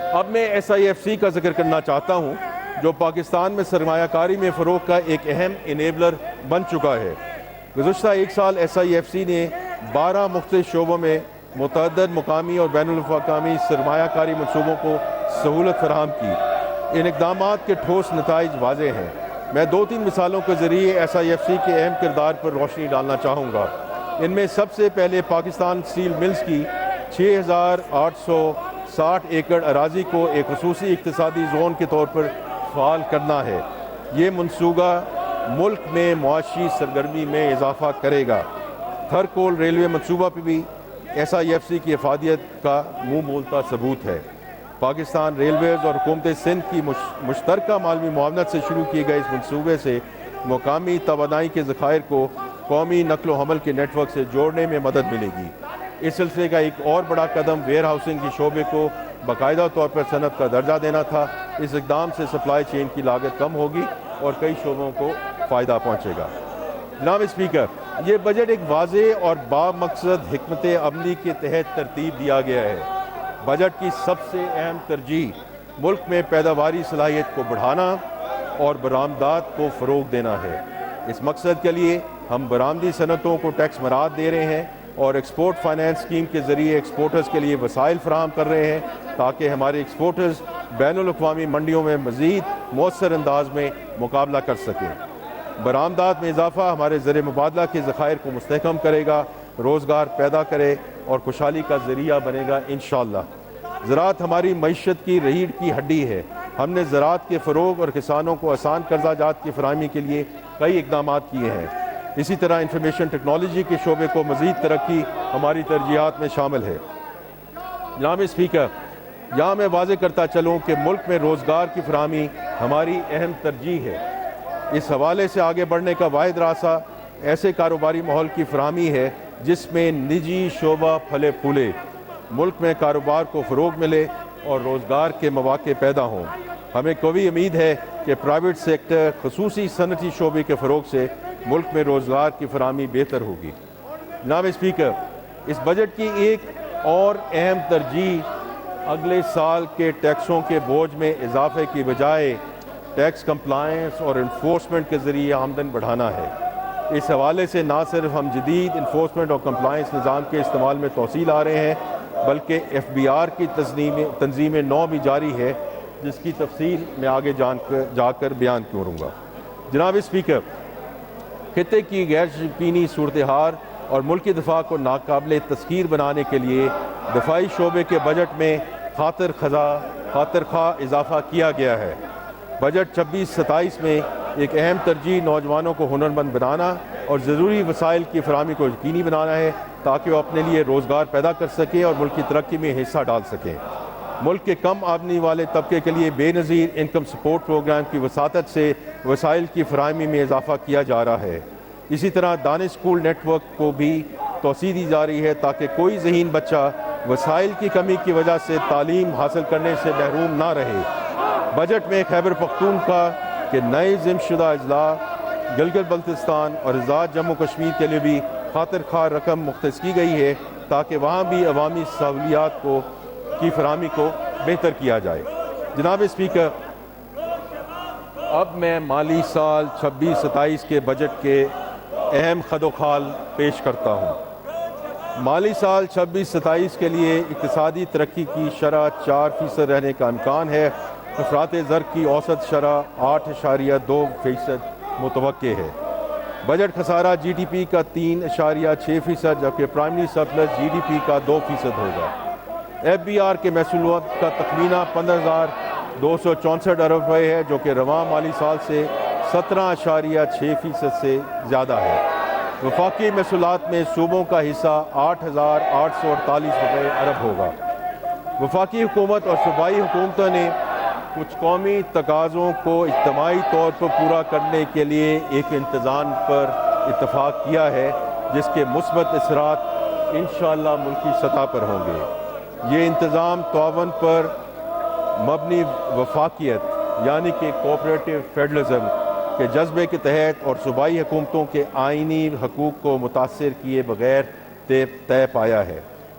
اب میں SIFC کا ذکر کرنا چاہتا ہوں جو پاکستان میں سرمایہ کاری میں فروغ کا ایک اہم انیبلر بن چکا ہے۔ گزشتہ ایک سال SIFC نے 12 مختلف شعبوں میں متعدد مقامی اور بین الاقوامی سرمایہ کاری منصوبوں کو سہولت فراہم کی۔ ان اقدامات کے ٹھوس نتائج واضح ہیں۔ میں 2-3 مثالوں کے ذریعے SIFC کے اہم کردار پر روشنی ڈالنا چاہوں گا۔ ان میں سب سے پہلے پاکستان اسٹیل ملز کی 6,860 ایکڑ اراضی کو ایک خصوصی اقتصادی زون کے طور پر فعال کرنا ہے۔ یہ منصوبہ ملک میں معاشی سرگرمی میں اضافہ کرے گا۔ تھرکول ریلوے منصوبہ پہ بھی SIFC کی افادیت کا منہ بولتا ثبوت ہے۔ پاکستان ریلویز اور حکومت سندھ کی مشترکہ مالوی معاونت سے شروع کیے گئے اس منصوبے سے مقامی توانائی کے ذخائر کو قومی نقل و حمل کے نیٹ ورک سے جوڑنے میں مدد ملے گی۔ اس سلسلے کا ایک اور بڑا قدم ویئر ہاؤسنگ کی شعبے کو باقاعدہ طور پر صنعت کا درجہ دینا تھا۔ اس اقدام سے سپلائی چین کی لاگت کم ہوگی اور کئی شعبوں کو فائدہ پہنچے گا۔ جناب اسپیکر، یہ بجٹ ایک واضح اور بامقصد حکمت عملی کے تحت ترتیب دیا گیا ہے۔ بجٹ کی سب سے اہم ترجیح ملک میں پیداواری صلاحیت کو بڑھانا اور برآمدات کو فروغ دینا ہے۔ اس مقصد کے لیے ہم برآمدی صنعتوں کو ٹیکس مراحت دے رہے ہیں اور ایکسپورٹ فائنانس اسکیم کے ذریعے ایکسپورٹرز کے لیے وسائل فراہم کر رہے ہیں تاکہ ہمارے ایکسپورٹرز بین الاقوامی منڈیوں میں مزید مؤثر انداز میں مقابلہ کر سکیں۔ برآمدات میں اضافہ ہمارے زر مبادلہ کے ذخائر کو مستحکم کرے گا، روزگار پیدا کرے اور خوشحالی کا ذریعہ بنے گا انشاءاللہ۔ زراعت ہماری معیشت کی ریڑھ کی ہڈی ہے۔ ہم نے زراعت کے فروغ اور کسانوں کو آسان قرضہ جات کی فراہمی کے لیے کئی اقدامات کیے ہیں۔ اسی طرح انفارمیشن ٹیکنالوجی کے شعبے کو مزید ترقی ہماری ترجیحات میں شامل ہے۔ جناب اسپیکر، یہاں میں واضح کرتا چلوں کہ ملک میں روزگار کی فراہمی ہماری اہم ترجیح ہے۔ اس حوالے سے آگے بڑھنے کا واحد راستہ ایسے کاروباری ماحول کی فراہمی ہے جس میں نجی شعبہ پھلے پھولے، ملک میں کاروبار کو فروغ ملے اور روزگار کے مواقع پیدا ہوں۔ ہمیں قوی امید ہے کہ پرائیویٹ سیکٹر خصوصی صنعتی شعبے کے فروغ سے ملک میں روزگار کی فراہمی بہتر ہوگی۔ جناب اسپیکر، اس بجٹ کی ایک اور اہم ترجیح اگلے سال کے ٹیکسوں کے بوجھ میں اضافے کی بجائے ٹیکس کمپلائنس اور انفورسمنٹ کے ذریعے آمدن بڑھانا ہے۔ اس حوالے سے نہ صرف ہم جدید انفورسمنٹ اور کمپلائنس نظام کے استعمال میں توسیع لا رہے ہیں بلکہ FBR کی تنظیم نو بھی جاری ہے جس کی تفصیل میں آگے جا کر بیان کروں گا۔ جناب اسپیکر، خطے کی غیر یقینی صورتحال اور ملکی دفاع کو ناقابل تسخیر بنانے کے لیے دفاعی شعبے کے بجٹ میں خاطر خواہ اضافہ کیا گیا ہے۔ بجٹ 26-27 میں ایک اہم ترجیح نوجوانوں کو ہنرمند بنانا اور ضروری وسائل کی فراہمی کو یقینی بنانا ہے تاکہ وہ اپنے لیے روزگار پیدا کر سکیں اور ملک کی ترقی میں حصہ ڈال سکیں۔ ملک کے کم آمدنی والے طبقے کے لیے بے نظیر انکم سپورٹ پروگرام کی وساطت سے وسائل کی فراہمی میں اضافہ کیا جا رہا ہے۔ اسی طرح دانش اسکول نیٹ ورک کو بھی توسیع دی جا رہی ہے تاکہ کوئی ذہین بچہ وسائل کی کمی کی وجہ سے تعلیم حاصل کرنے سے محروم نہ رہے۔ بجٹ میں خیبر پختونخوا کے نئے ضم شدہ اضلاع، گلگت بلتستان اور آزاد جموں کشمیر کے لیے بھی خاطر خواہ رقم مختص کی گئی ہے تاکہ وہاں بھی عوامی سہولیات کی فراہمی کو بہتر کیا جائے۔ جناب اسپیکر، اب میں مالی سال 26-27 کے بجٹ کے اہم خد و خال پیش کرتا ہوں۔ مالی سال 26-27 کے لیے اقتصادی ترقی کی شرح 4% رہنے کا امکان ہے۔ افراط زر کی اوسط شرح 8.2% متوقع ہے۔ بجٹ خسارہ GDP کا 3.6% جبکہ پرائمری سرپلس GDP کا 2% ہوگا۔ FBR کے محصولات کا تخمینہ 15,264 ارب روپے ہے جو کہ رواں مالی سال سے 17.6% سے زیادہ ہے۔ وفاقی محصولات میں صوبوں کا حصہ 8,848 ارب ہوگا۔ وفاقی حکومت اور صوبائی حکومتوں نے کچھ قومی تقاضوں کو اجتماعی طور پر پورا کرنے کے لیے ایک انتظام پر اتفاق کیا ہے جس کے مثبت اثرات انشاءاللہ ملکی سطح پر ہوں گے۔ یہ انتظام تعاون پر مبنی وفاقیت یعنی کہ کوآپریٹو فیڈرلزم کے جذبے کے تحت اور صوبائی حکومتوں کے آئینی حقوق کو متاثر کیے بغیر طے پایا ہے۔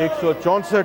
164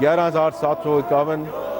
11,751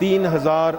3,000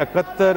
71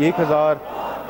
1,000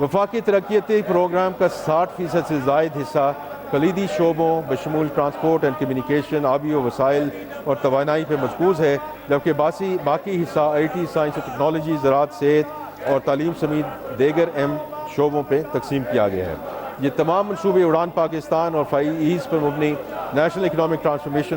وفاقی ترقیاتی پروگرام کا 60% سے زائد حصہ کلیدی شعبوں بشمول ٹرانسپورٹ اینڈ کمیونیکیشن، آبی و وسائل اور توانائی پہ مرکوز ہے، جبکہ باقی حصہ آئی ٹی، سائنس و ٹیکنالوجی، زراعت، صحت اور تعلیم سمیت دیگر اہم شعبوں پہ تقسیم کیا گیا ہے۔ یہ تمام منصوبے اڑان پاکستان اور 5 ایز پر مبنی نیشنل اکنامک ٹرانسفارمیشن